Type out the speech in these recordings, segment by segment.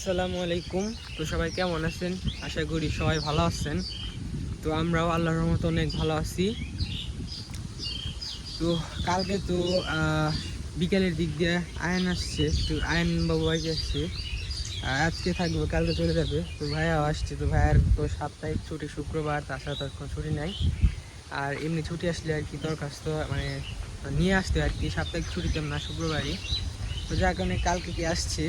আসসালামু আলাইকুম। তো সবাই কেমন আছেন? আশা করি সবাই ভালো আছেন। তো আমরাও আল্লাহর রহমতে অনেক ভালো আছি। তো কালকে তো বিকেলের দিক দিয়ে আয়ন আসছে, তো আয়ন বাবু বাড়ি আসছে। আজকে থাকবে, কালকে চলে যাবে। তো ভাইয়াও আসছে। তো ভাইয়ার তো সাপ্তাহিক ছুটি শুক্রবার, তাছাড়া তো কোনো ছুটি নাই। আর এমনি ছুটি আসলে আর কি দরখাস্ত মানে নিয়ে আসতে আর কি, সাপ্তাহিক ছুটি তেমন না, শুক্রবারই। তো যার কারণে কালকে কি আসছে।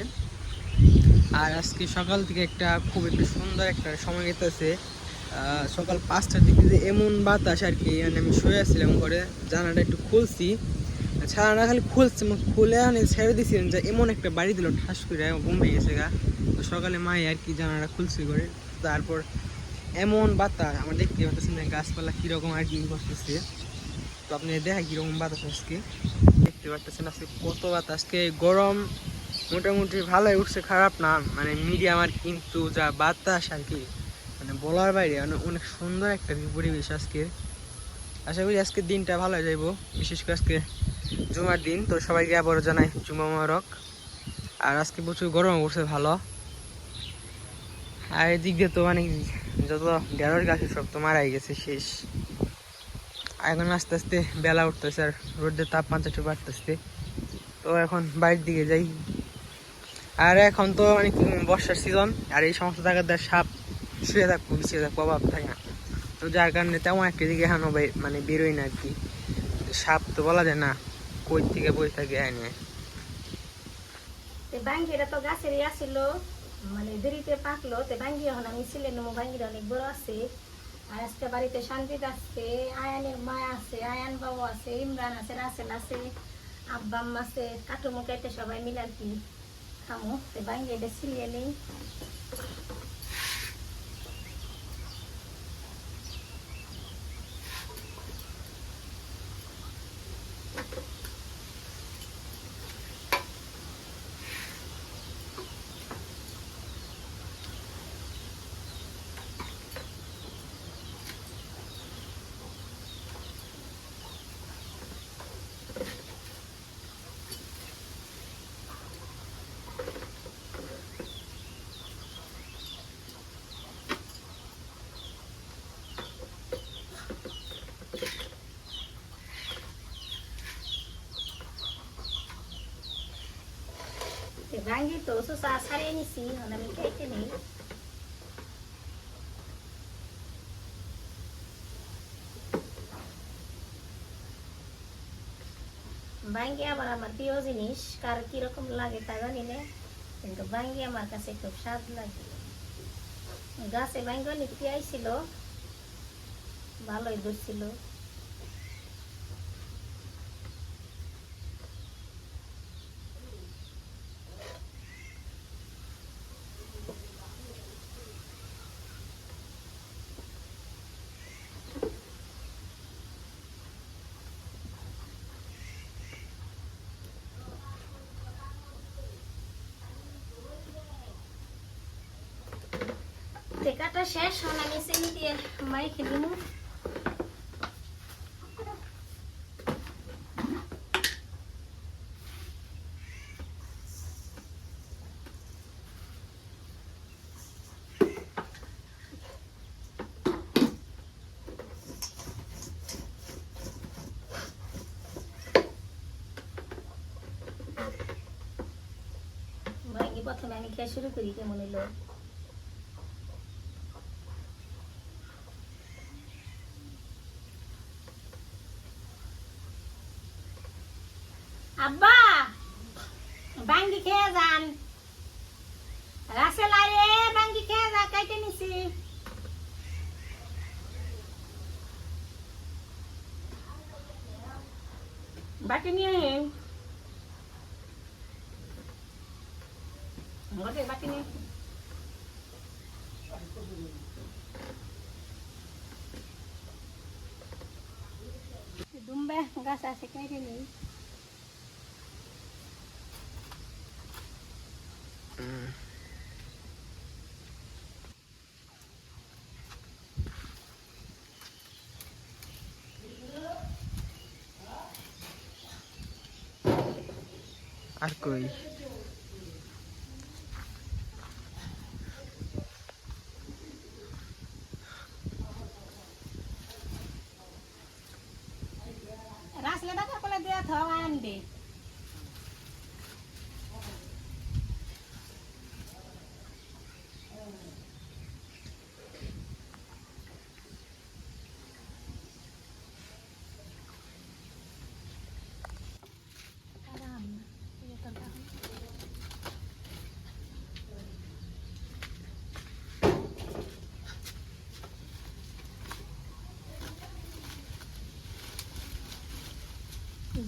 আর আজকে সকাল থেকে খুব সুন্দর একটা সময় কেটেছে। সকাল 5টার দিকে যে এমন বাতাস আর কি, মানে আমি শুয়ে আসছিলাম ঘরে, জানালাটা একটু খুলছি, ছানাটা খালি খুলছে, খুলে আনে ছেড়ে দিয়েছিলেন যে এমন একটা বাড়ি দিল ঠাস করে, ঘুম ভেঙে গেছে গা। তো সকালে মাই আর কি জানালাটা খুলছি করে, তারপর এমন বাতাস আমার দেখতে পাচ্ছেন না, গাছপালা কীরকম আর কি করতেছে। তো আপনি দেখা কীরকম বাতাস আজকে দেখতে পাচ্ছেন। আজকে কত বাতাস, আজকে গরম মোটামুটি ভালোই উঠছে, খারাপ না, মানে মিডিয়াম আর। কিন্তু যা বাতাস আর কি, মানে বলার বাইরে, মানে অনেক সুন্দর একটা পরিবেশ আজকে। আশা করি আজকের দিনটা ভালো হয়ে যাইব, বিশেষ করে আজকে জুমার দিন। তো সবাইকে আবারও জানাই জুমা মোবারক। আর আজকে প্রচুর গরম উঠছে ভালো। আর এদিক দিয়ে তো মানে যত ঢেঁড়স গাছ সব তো মারাই গেছে, শেষ। এখন আস্তে আস্তে বেলা উঠতেছে আর রোদের তাপমাত্রা একটু বাড়তেছে। তো এখন বাইরের দিকে যাই। আর এখন তো অনেক বর্ষার সিজন, আর এই সমস্ত জায়গাতে সাপ শুয়ে থাকবো, বিছিয়ে থাকবো, অভাব থাকে না। তো যার কারণে তেমন একটা দিকে এখনো মানে বেরোই না আর কি। সাপ তো বলা যায় না কই থেকে বই থাকে এনে। ভাঙ্গিটা তো গাছেরই আসিল, মানে দেরিতে পাকলো। ভাঙ্গি এখন আমি ছিলে নেবো, ভাঙ্গিটা অনেক বড় আছে। আর আজকে বাড়িতে শান্তিতে আসছে, আয়ানের মা আছে, আয়ান বাবু আছে, ইমরান আছে, রাসেল আছে, আব্বা আম্মা আছে, কাটুমু কেটে সবাই মিলে আর কি খামো। ভাঙ্গিটা ছিলিয়ে নেই। ভাঙ্গি তো চা ছাড়িয়ে নিছি, আমি খাইতে নেই। ভাঙ্গি আবার আমার প্রিয় জিনিস, কার কিরকম লাগে তা জানি না, কিন্তু ভাঙ্গি আমার কাছে খুব স্বাদ লাগে। গাছে ভাঙ্গি নিতে আইছিল, ভালোই ধরছিল। কাটা শেষ, আমি চিনি দিয়ে মাইকে দিব। ভাঙ্গি প্রথমে আমি খেয়ে শুরু করি, কেমন হইলো। আব্বা ভাঙ্গি খেয়ে যান, রাসেল আরে ভাঙ্গি খেয়ে যা, কাইটে নিছি। বাটি নিয়ে বাটি নিয়ে দুম্বা গাছ আছে, কাইটে নেই। আর কই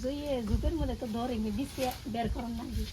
জুইয়ে ঝুপের মধ্যে তো ধরে দিচ্ছে বের করার লাগে।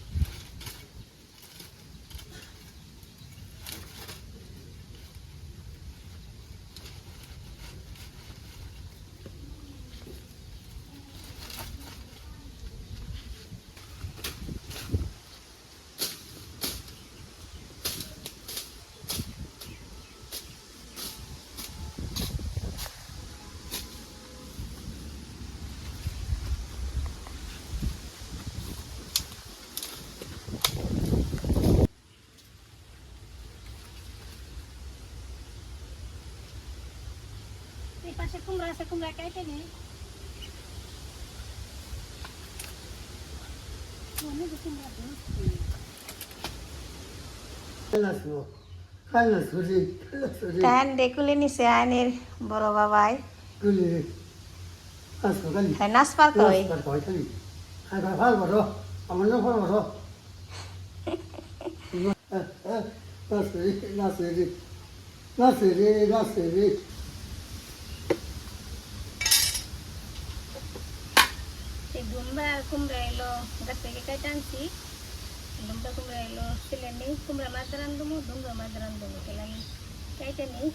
এই পাশে কুমড়া আছে, কুমড়া কেটে নেই। টান ডেকুলে নিছে আইনের বড় বাবাই। হ্যাঁ নাচ পার কই ডুমরা আর কুমড়া এলো গাছ থেকে কেটে আনছি। ডুমরা কুমড়া এলো ছেলে নেই, কুমড়া মাছ রান্ধবো, ডুমরা মাছ রান্ধবো, তাহলে আমি কেটে নেই।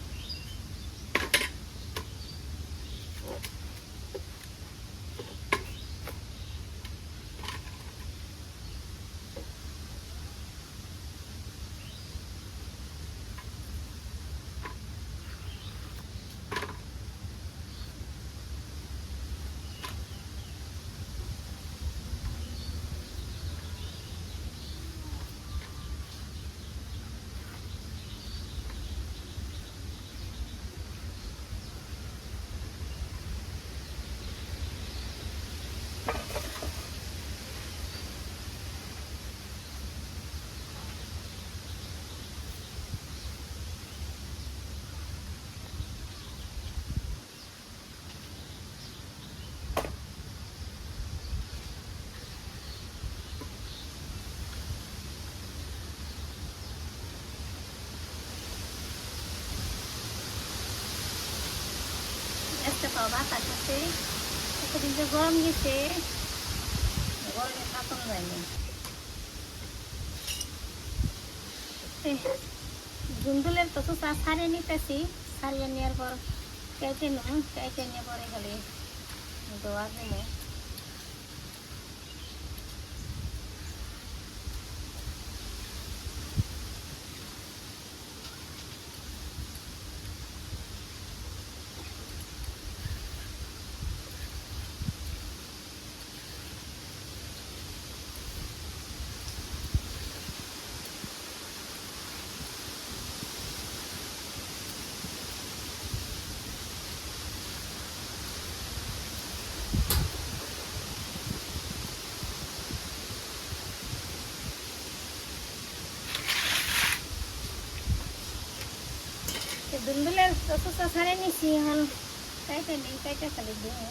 একটা পাও বাতাস আছে, এতদিন যে গরম গেছে, গরমে কাঁপানো যায়নি। ধুন্দুলের তো চা ছাড়িয়ে নিতেছি, ছাড়িয়ে নেওয়ার পর কেটে নেব, কেটে নিয়ে পরে খালি দোয়া দেবো। ধুন্দুলের তো চা ছাড়িয়ে নিছি, এখন কেটে নেই, কেটে খালি দেবো।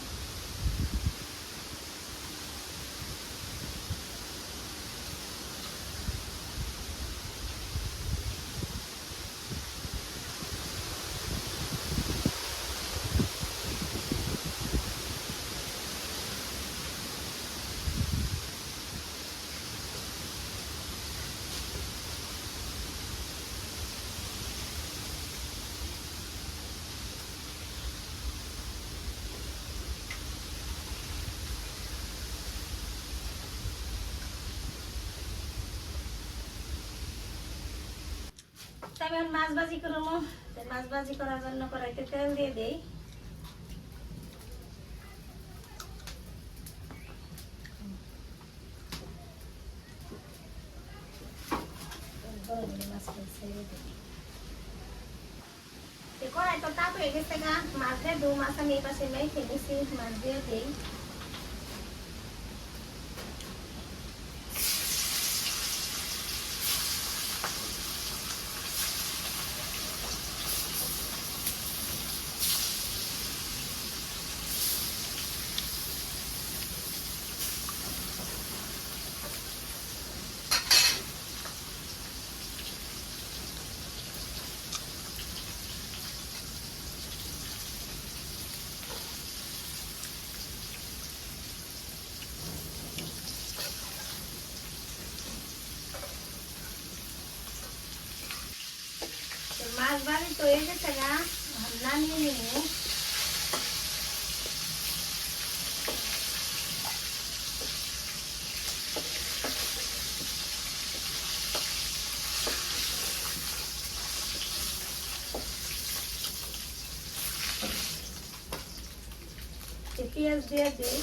আমি এখন মাছ ভাজি করবো, মাছ ভাজি করার জন্য কড়াইতে তেল দিয়ে দিই। কড়াই তো তাপ হয়ে গেছে গা, মাছ দিয়ে দু মাছ আমি এই পাশে মেখে নিছি, মাছ দিয়ে দিই। মাছ বাড়ি তো হয়ে গেছে না, নামিয়ে নিব। পেঁয়াজ দিয়ে দিই।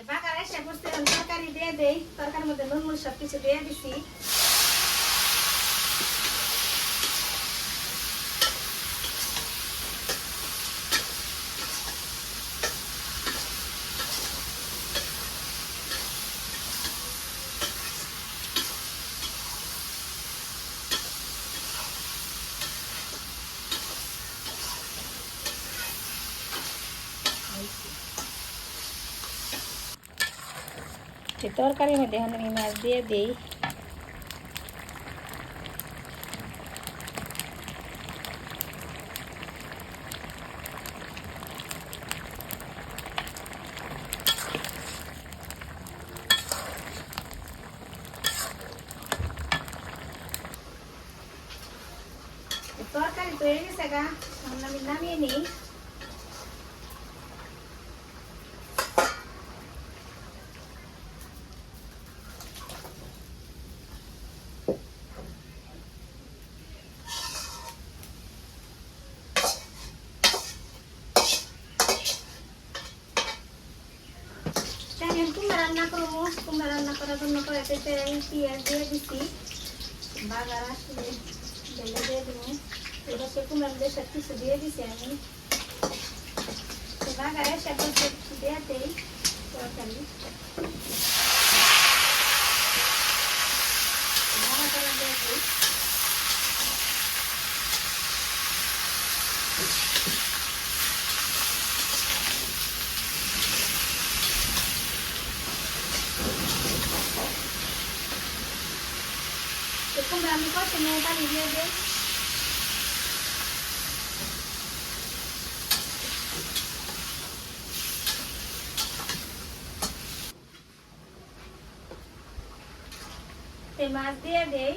বাগার এসে করতে তরকারি দিয়ে দেই, তরকারির মধ্যে নুন মুড় সব কিছু দিয়ে দিছি। তরকারির মধ্যে এখন আমি মাছ দিয়ে দিই। তরকারি তো হয়ে গেছে গা, এখন আমি নামিয়ে নিই। আমি কুমড়া রান্না করবো, কুমড়া রান্না করার জন্য কড়াইতে পেঁয়াজ দিয়ে দিচ্ছি। বাগার আসলে ঢেলে দিয়ে দেবো। এবার সে কুমড়ার মধ্যে সব কিছু দিয়ে দিচ্ছি আমি। বাগার এসে বলতে দিয়ে দেই তরকারি। ভালো করে দিয়ে দিই। কুমড়া আমি কষে নিয়ে পানি দিয়ে দিই। মাছ দিয়ে দেই।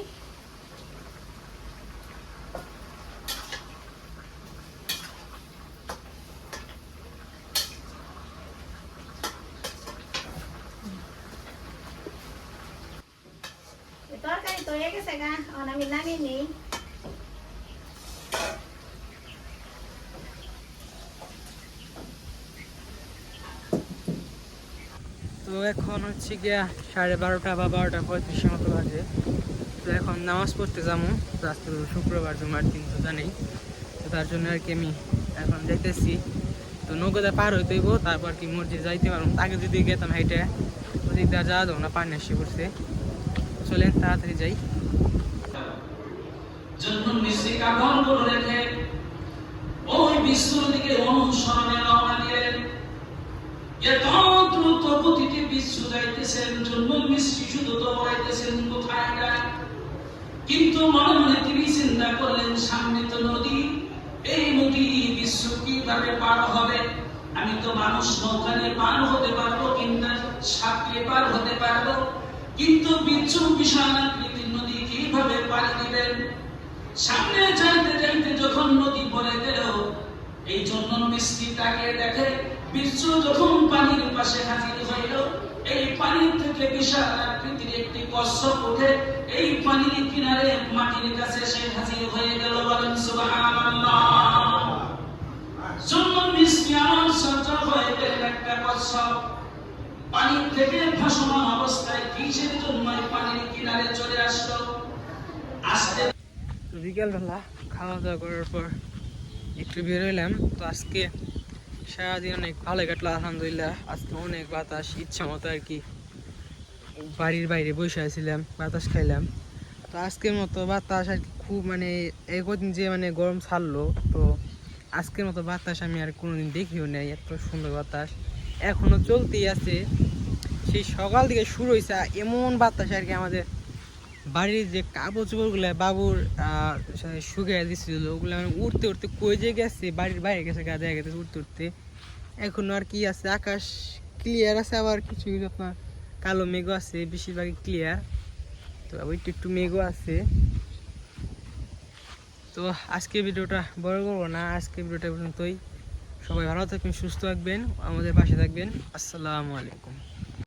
তরকারি তো হয়ে গেছে গা, এখন আমি নামিয়ে নিই। তো এখন হচ্ছে গিয়া 12:30 বা 12:35 মতো বাজে। তো এখন নামাজ পড়তে যাবো। তো আজকে শুক্রবার, জুমার দিন তো জানেই। তো তার জন্য আর কি আমি এখন যাইতেছি। তো নৌকাতে পার হইতে হইব, তারপর কি মসজিদ যাইতে পারবো। আগে যদি গেতাম হাইটে, ওদিক দিয়ে যাওয়া যাবো না, পানি এসে পড়ছে। চলেন তাড়াতাড়ি যাই। ওই বিশ্বর দিকে অনুসরণে রওনা দিলেন। এত দ্রুত গতিতে বিশ্ব যাইতেছেন, জন্মল মিষ্টি শুধু দৌড়াইতেছেন কোথায় যায়। কিন্তু মনে মনে তিনি চিন্তা করলেন, সামনে তো নদী, এই নদী বিশ্ব কিভাবে পার হবে? আমি তো মানুষ নৌকা নিয়ে পার হতে পারবো, কিন্তু সাঁতরে পার হতে পারবো, কিন্তু বিচ্ছু বিশাল আকৃতির নদী কিভাবে পাড়ি দিবেন? সামনে যাইতে যাইতে যখন নদী পড়ে গেল, এই জন্য মিষ্টি তাকিয়ে দেখে বিচ্ছু যখন পানির পাশে হাজির হইল, এই পানির থেকে বিশাল আকৃতির একটি কচ্ছপ উঠে এই পানির কিনারে মাটির কাছে সে হাজির হয়ে গেল। বলেন সুবহানাল্লাহ। জন্য মিষ্টি আমার সঞ্চয় হয়ে গেলেন একটা কচ্ছপ, পানির থেকে ভাসমান অবস্থায় কিসের জন্য পানির কিনারে চলে আসলো? আসতে বিকেলবেলা খাওয়া দাওয়া করার পর একটু বের হইলাম। তো আজকে সারাদিন অনেক ভালো কাটলো আলহামদুলিল্লাহ। আজকে অনেক বাতাস, ইচ্ছা মতো আর কি বাড়ির বাইরে বসে আছিলাম, বাতাস খাইলাম। তো আজকের মতো বাতাস আর কি খুব মানে একদিন যে মানে গরম ছাড়লো, তো আজকের মতো বাতাস আমি আর কোনোদিন দেখিও নাই। এত সুন্দর বাতাস এখনো চলতেই আছে, সেই সকাল থেকে শুরু হয়েছে এমন বাতাস আর কি। আমাদের বাড়ির যে কাপড় চোপড়গুলো বাবুর শুকিয়ে দিচ্ছিল ওগুলো মানে উঠতে উঠতে কই যে গেছে বাড়ির বাইরে গেছে গা দেখা গেছে উঠতে উঠতে। এখন আর কি আছে, আকাশ ক্লিয়ার আছে, আবার কিছু কিছু আপনার কালো মেঘও আছে, বেশিরভাগই ক্লিয়ার। তো আবার একটু একটু মেঘও আছে। তো আজকে ভিডিওটা বড় করবো না, আজকে ভিডিওটা পর্যন্তই। সবাই ভালো থাকবেন, সুস্থ থাকবেন, আমাদের পাশে থাকবেন। আসসালামু আলাইকুম।